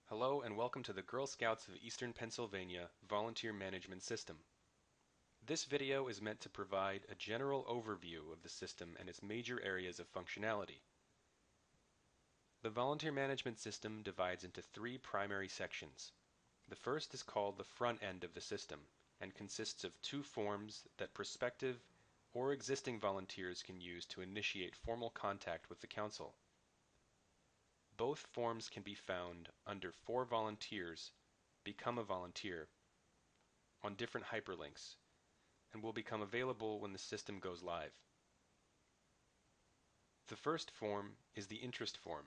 Hello and welcome to the Girl Scouts of Eastern Pennsylvania Volunteer Management System. This video is meant to provide a general overview of the system and its major areas of functionality. The Volunteer Management System divides into three primary sections. The first is called the front end of the system and consists of two forms that prospective or existing volunteers can use to initiate formal contact with the Council. Both forms can be found under For Volunteers, Become a Volunteer on different hyperlinks and will become available when the system goes live. The first form is the interest form.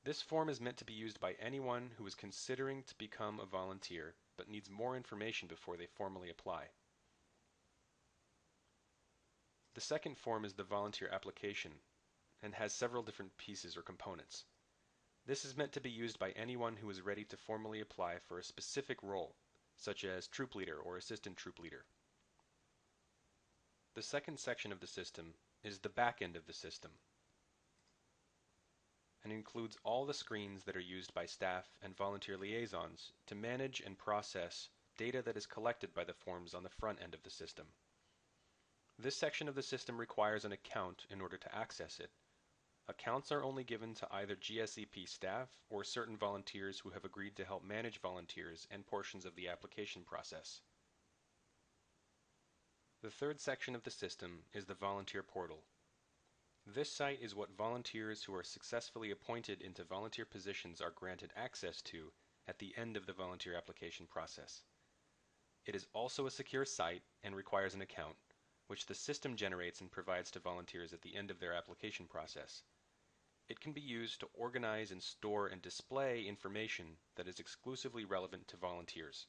This form is meant to be used by anyone who is considering to become a volunteer but needs more information before they formally apply. The second form is the volunteer application and has several different pieces or components. This is meant to be used by anyone who is ready to formally apply for a specific role, such as troop leader or assistant troop leader. The second section of the system is the back end of the system and includes all the screens that are used by staff and volunteer liaisons to manage and process data that is collected by the forms on the front end of the system. This section of the system requires an account in order to access it. Accounts are only given to either GSEP staff or certain volunteers who have agreed to help manage volunteers and portions of the application process. The third section of the system is the volunteer portal. This site is what volunteers who are successfully appointed into volunteer positions are granted access to at the end of the volunteer application process. It is also a secure site and requires an account, which the system generates and provides to volunteers at the end of their application process. It can be used to organize and store and display information that is exclusively relevant to volunteers.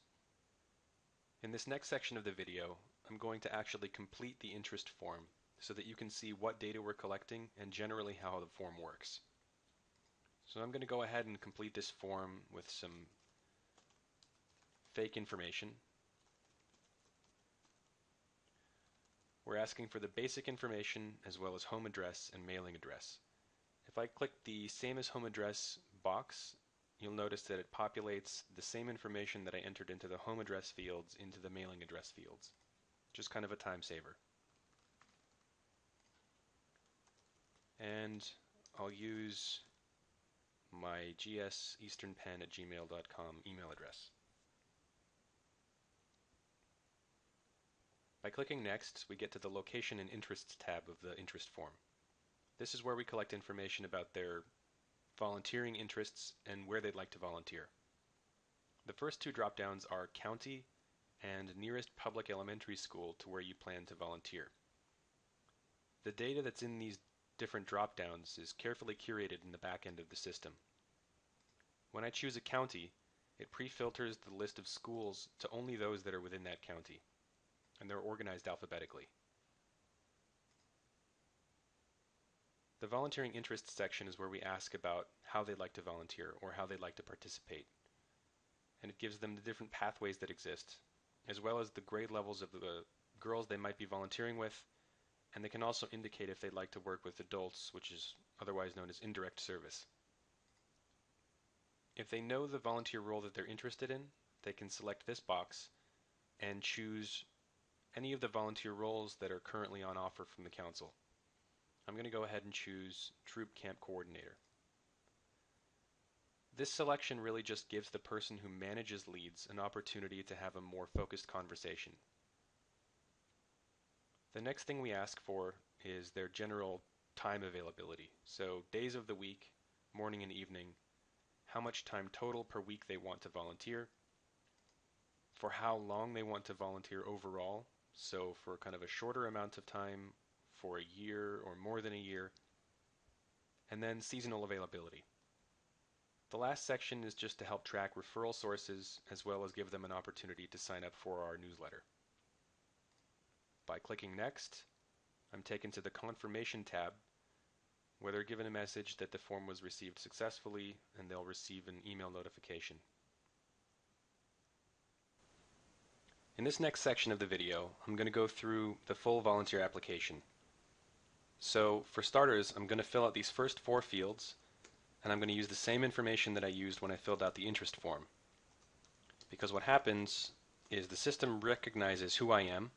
In this next section of the video, I'm going to actually complete the interest form so that you can see what data we're collecting and generally how the form works. So I'm going to go ahead and complete this form with some fake information. We're asking for the basic information as well as home address and mailing address. If I click the Same as Home Address box, you'll notice that it populates the same information that I entered into the home address fields into the mailing address fields. Just kind of a time saver. And I'll use my gseasternpen@gmail.com email address. By clicking Next, we get to the Location and Interests tab of the interest form. This is where we collect information about their volunteering interests and where they'd like to volunteer. The first two drop-downs are County and nearest public elementary school to where you plan to volunteer. The data that's in these different drop-downs is carefully curated in the back end of the system. When I choose a county, it pre-filters the list of schools to only those that are within that county, and they're organized alphabetically. The volunteering interests section is where we ask about how they'd like to volunteer or how they'd like to participate. And it gives them the different pathways that exist, as well as the grade levels of the girls they might be volunteering with, and they can also indicate if they'd like to work with adults, which is otherwise known as indirect service. If they know the volunteer role that they're interested in, they can select this box and choose any of the volunteer roles that are currently on offer from the council. I'm going to go ahead and choose Troop Camp Coordinator. This selection really just gives the person who manages leads an opportunity to have a more focused conversation. The next thing we ask for is their general time availability. So days of the week, morning and evening, how much time total per week they want to volunteer, for how long they want to volunteer overall, so for kind of a shorter amount of time, for a year or more than a year, and then seasonal availability. The last section is just to help track referral sources as well as give them an opportunity to sign up for our newsletter. By clicking Next, I'm taken to the Confirmation tab where they're given a message that the form was received successfully and they'll receive an email notification. In this next section of the video, I'm going to go through the full volunteer application. So for starters, I'm going to fill out these first four fields and I'm going to use the same information that I used when I filled out the interest form. Because what happens is the system recognizes who I am,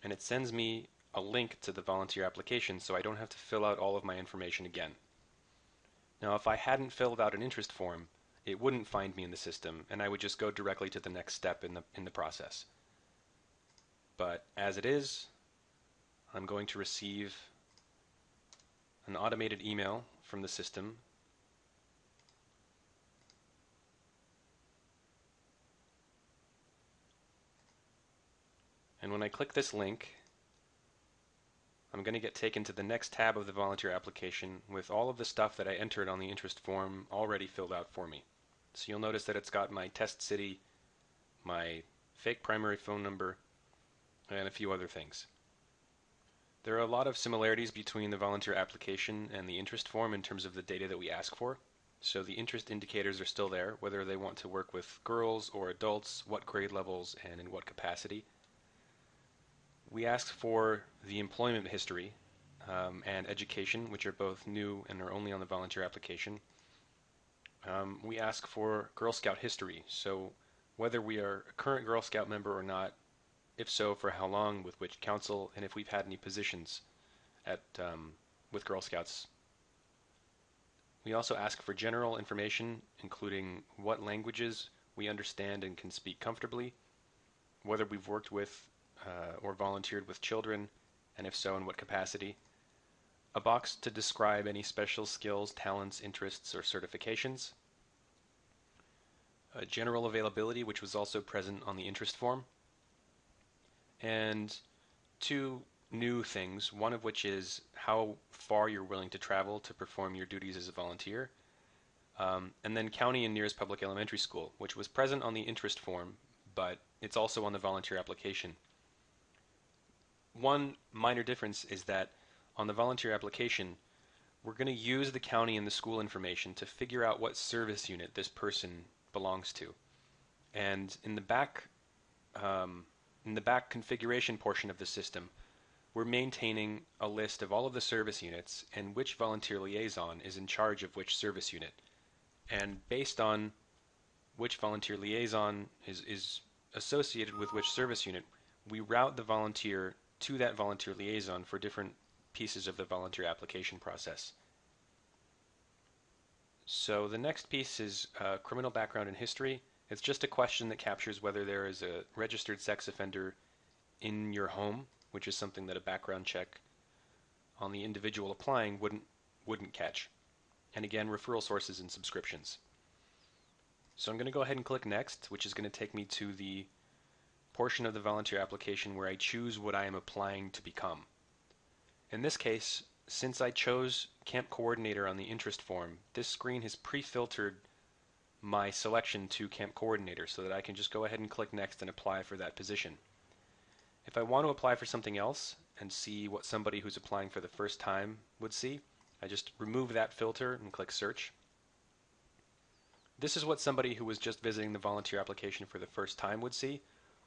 and it sends me a link to the volunteer application so I don't have to fill out all of my information again. Now, if I hadn't filled out an interest form, it wouldn't find me in the system, and I would just go directly to the next step in the process. But as it is, I'm going to receive an automated email from the system and when I click this link, I'm going to get taken to the next tab of the volunteer application with all of the stuff that I entered on the interest form already filled out for me. So you'll notice that it's got my test city, my fake primary phone number, and a few other things. There are a lot of similarities between the volunteer application and the interest form in terms of the data that we ask for. So the interest indicators are still there, whether they want to work with girls or adults, what grade levels, and in what capacity. We ask for the employment history and education, which are both new and are only on the volunteer application. We ask for Girl Scout history, so whether we are a current Girl Scout member or not, if so, for how long, with which council, and if we've had any positions with Girl Scouts. We also ask for general information, including what languages we understand and can speak comfortably, whether we've worked with or volunteered with children, and if so, in what capacity. A box to describe any special skills, talents, interests, or certifications. General availability, which was also present on the interest form. And two new things, one of which is how far you're willing to travel to perform your duties as a volunteer. And then county and nearest public elementary school, which was present on the interest form, but it's also on the volunteer application. One minor difference is that on the volunteer application, we're going to use the county and the school information to figure out what service unit this person belongs to. And in the back configuration portion of the system, we're maintaining a list of all of the service units and which volunteer liaison is in charge of which service unit. And based on which volunteer liaison is associated with which service unit, we route the volunteer to that volunteer liaison for different pieces of the volunteer application process. So the next piece is criminal background and history. It's just a question that captures whether there is a registered sex offender in your home, which is something that a background check on the individual applying wouldn't catch. And again, referral sources and subscriptions. So I'm going to go ahead and click Next, which is going to take me to the portion of the volunteer application where I choose what I am applying to become. In this case, since I chose Camp Coordinator on the interest form, this screen has pre-filtered my selection to Camp Coordinator so that I can just go ahead and click Next and apply for that position. If I want to apply for something else and see what somebody who's applying for the first time would see, I just remove that filter and click Search. This is what somebody who was just visiting the volunteer application for the first time would see,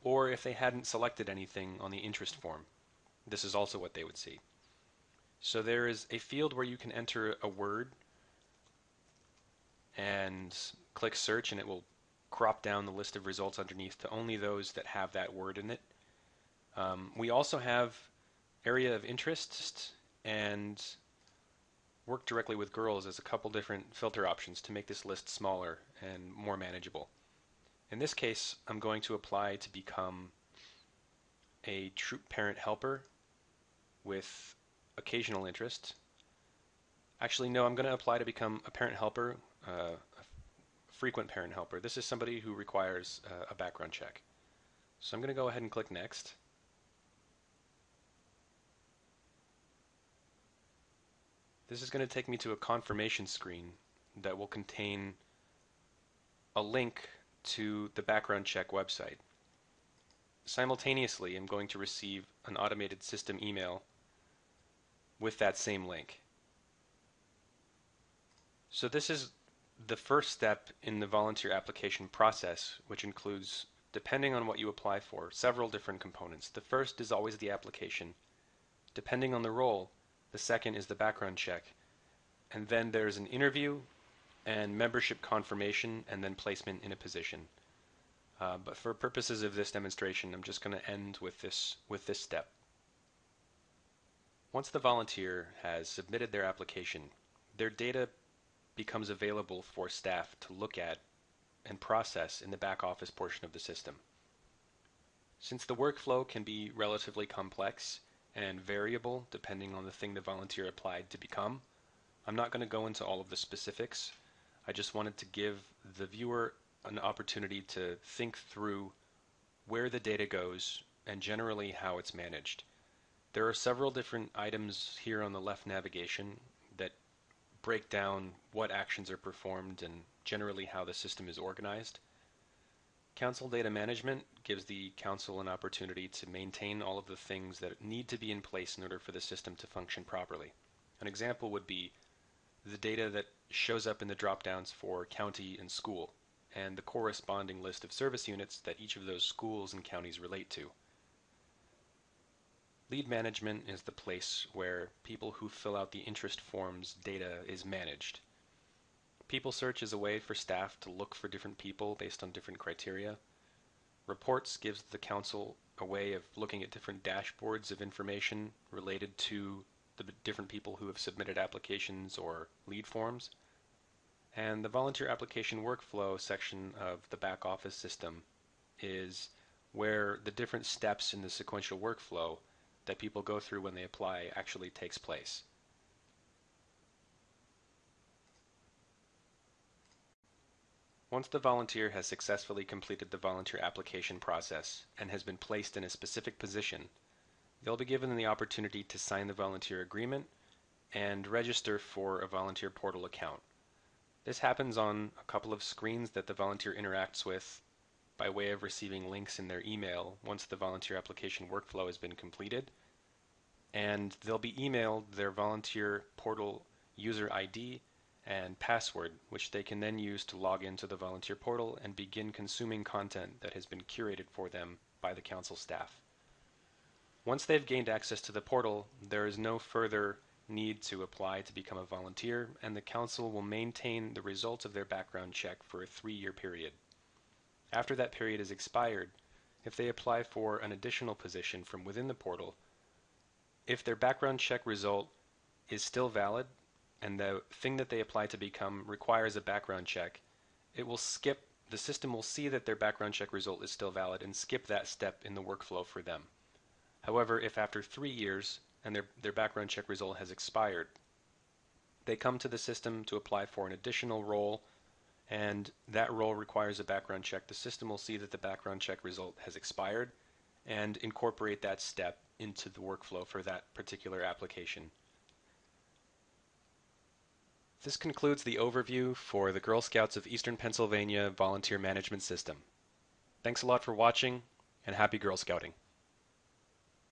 or if they hadn't selected anything on the interest form, this is also what they would see. So there is a field where you can enter a word and click Search, and it will crop down the list of results underneath to only those that have that word in it. We also have area of interest and work directly with girls as a couple different filter options to make this list smaller and more manageable. In this case, I'm going to apply to become a troop parent helper with occasional interest. Actually, no, I'm going to apply to become a parent helper, a frequent parent helper. This is somebody who requires a background check. So I'm going to go ahead and click Next. This is going to take me to a confirmation screen that will contain a link to the background check website. Simultaneously, I'm going to receive an automated system email with that same link. So this is the first step in the volunteer application process, which includes, depending on what you apply for, several different components. The first is always the application. Depending on the role, the second is the background check. And then there's an interview, and membership confirmation, and then placement in a position. But for purposes of this demonstration, I'm just going to end with this step. Once the volunteer has submitted their application, their data becomes available for staff to look at and process in the back office portion of the system. Since the workflow can be relatively complex and variable depending on the thing the volunteer applied to become, I'm not going to go into all of the specifics. I just wanted to give the viewer an opportunity to think through where the data goes and generally how it's managed. There are several different items here on the left navigation that break down what actions are performed and generally how the system is organized. Council data management gives the council an opportunity to maintain all of the things that need to be in place in order for the system to function properly. An example would be the data that shows up in the drop-downs for county and school, and the corresponding list of service units that each of those schools and counties relate to. Lead management is the place where people who fill out the interest forms data is managed. People search is a way for staff to look for different people based on different criteria. Reports gives the council a way of looking at different dashboards of information related to the different people who have submitted applications or lead forms. And the volunteer application workflow section of the back office system is where the different steps in the sequential workflow that people go through when they apply actually takes place. Once the volunteer has successfully completed the volunteer application process and has been placed in a specific position, they'll be given the opportunity to sign the volunteer agreement and register for a volunteer portal account. This happens on a couple of screens that the volunteer interacts with by way of receiving links in their email once the volunteer application workflow has been completed, and they'll be emailed their volunteer portal user ID and password, which they can then use to log into the volunteer portal and begin consuming content that has been curated for them by the council staff. Once they've gained access to the portal, there is no further need to apply to become a volunteer, and the council will maintain the results of their background check for a 3-year period. After that period is expired, if they apply for an additional position from within the portal, if their background check result is still valid and the thing that they apply to become requires a background check, the system will see that their background check result is still valid and skip that step in the workflow for them. However, if after 3 years and their background check result has expired, they come to the system to apply for an additional role, and that role requires a background check, the system will see that the background check result has expired and incorporate that step into the workflow for that particular application. This concludes the overview for the Girl Scouts of Eastern Pennsylvania Volunteer Management System. Thanks a lot for watching, and happy Girl Scouting.